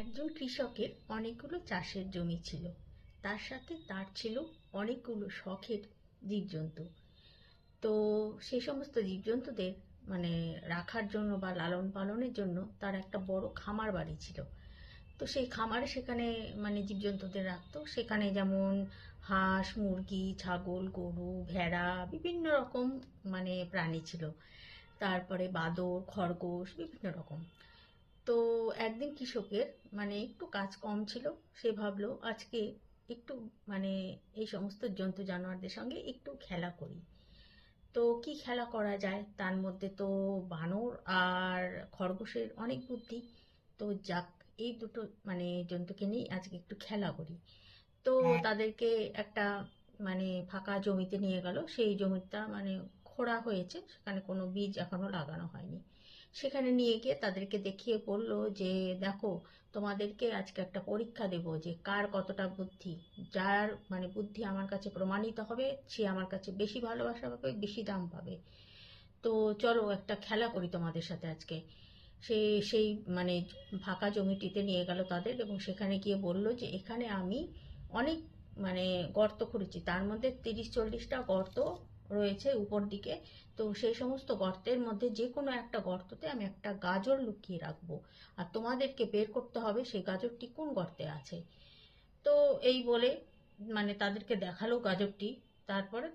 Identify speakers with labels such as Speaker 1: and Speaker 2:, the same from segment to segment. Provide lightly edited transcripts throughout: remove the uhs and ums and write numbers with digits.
Speaker 1: একজন কৃষকের অনেকগুলো চাষের জমি ছিল। তার সাথে তার ছিল অনেকগুলো শখের জীবজন্তু। তো সেই সমস্ত জীবজন্তুদের মানে রাখার জন্য বা লালন পালনের জন্য তার একটা বড় খামার বাড়ি ছিল। তো সেই খামারে সেখানে জীবজন্তুদের রাখতো। সেখানে যেমন হাঁস, মুরগি, ছাগল, গরু, ভেড়া, বিভিন্ন রকম প্রাণী ছিল। তারপরে বাদর, খরগোশ, বিভিন্ন রকম। তো একদিন কৃষকের একটু কাজ কম ছিল। সে ভাবলো আজকে একটু মানে এই সমস্ত জন্তু জানোয়ারদের সঙ্গে একটু খেলা করি। তো কি খেলা করা যায়, তার মধ্যে তো বানর আর খরগোশের অনেক বুদ্ধি। তো যাক, এই দুটো জন্তুকে নিয়ে আজকে একটু খেলা করি। তো তাদেরকে একটা ফাঁকা জমিতে নিয়ে গেল। সেই জমিটা খোঁড়া হয়েছে, সেখানে কোনো বীজ এখনো লাগানো হয়নি। সেখানে নিয়ে গিয়ে তাদেরকে দেখিয়ে বলল যে দেখো, তোমাদেরকে আজকে একটা পরীক্ষা দেব যে কার কতটা বুদ্ধি। যার বুদ্ধি আমার কাছে প্রমাণিত হবে সে আমার কাছে বেশি ভালোবাসা পাবে, বেশি দাম পাবে। তো চলো একটা খেলা করি তোমাদের সাথে আজকে। সে সেই মানে ফাঁকা জমিটিতে নিয়ে গেল তাদের, এবং সেখানে গিয়ে বলল যে এখানে আমি অনেক গর্ত করেছি। তার মধ্যে 30-40টা গর্ত রয়েছে উপর দিকে। তো সেই সমস্ত গর্তের মধ্যে যে কোনো একটা গর্ততে আমি একটা গাজর লুকিয়ে রাখবো, আর তোমাদেরকে বের করতে হবে সেই গাজরটি কোন গর্তে আছে। তো এই বলে তাদেরকে দেখালো গাজরটি। তারপরে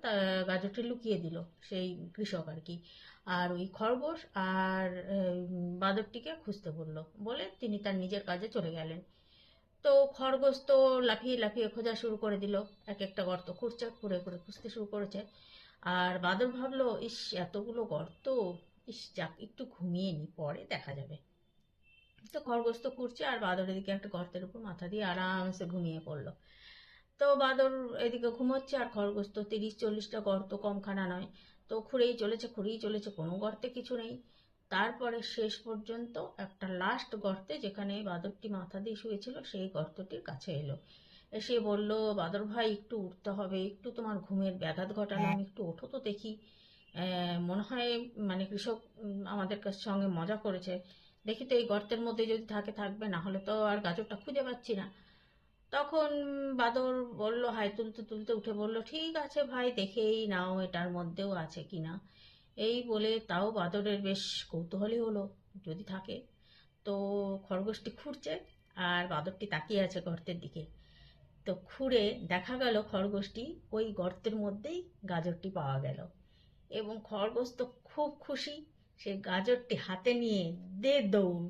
Speaker 1: গাজরটি লুকিয়ে দিল সেই কৃষক আর কি। আর ওই খরগোশ আর বাঁদরটিকে খুঁজতে বললো, বলে তিনি তার নিজের কাজে চলে গেলেন। তো খরগোশ তো লাফিয়ে লাফিয়ে খোঁজা শুরু করে দিল। এক একটা গর্ত খুঁড়ছে, খুঁড়ে খুঁড়ে খুঁজতে শুরু করেছে। আর বাদর ভাবলো, ইস এতগুলো গর্ত, ইস যাক একটু ঘুমিয়ে নি, পরে দেখা যাবে। তো খরগোশ তো খুঁড়ছে, আর বাদর এদিকে একটা গর্তের উপর মাথা দিয়ে আরামসে ঘুমিয়ে পড়লো। তো বাদর এদিকে ঘুমোচ্ছে, আর খরগোশ তো 30-40টা গর্ত কমখানা নয়। তো খুঁড়েই চলেছে, কোনো গর্তে কিছু নেই। তারপরে শেষ পর্যন্ত একটা লাস্ট গর্তে, যেখানে বাদরটি মাথা দিয়ে শুয়েছিল, সেই গর্তটির কাছে এলো। এসে বলল, বাদর ভাই একটু উঠতে হবে, একটু তোমার ঘুমের ব্যাঘাত ঘটালাম, একটু ওঠো তো দেখি। মনে হয় কৃষক আমাদের সঙ্গে মজা করেছে। দেখি তো এই গর্তের মধ্যে যদি থাকে থাকবে, না হলে তো আর গাজরটা খুঁজে পাচ্ছি না। তখন বাদর বলল, হাই তুলতে তুলতে উঠে বলল, ঠিক আছে ভাই, দেখেই নাও এটার মধ্যেও আছে কিনা। এই বলে তাও বাদরের বেশ কৌতূহলী হলো যদি থাকে। তো খরগোশটি খুঁড়ছে, আর বাদরটি তাকিয়ে আছে গর্তের দিকে। তো খুঁড়ে দেখা গেল খরগোশটি ওই গর্তের মধ্যেই গাজরটি পাওয়া গেল। এবং খরগোশ তো খুব খুশি, সে গাজরটি হাতে নিয়ে দে দৌড়।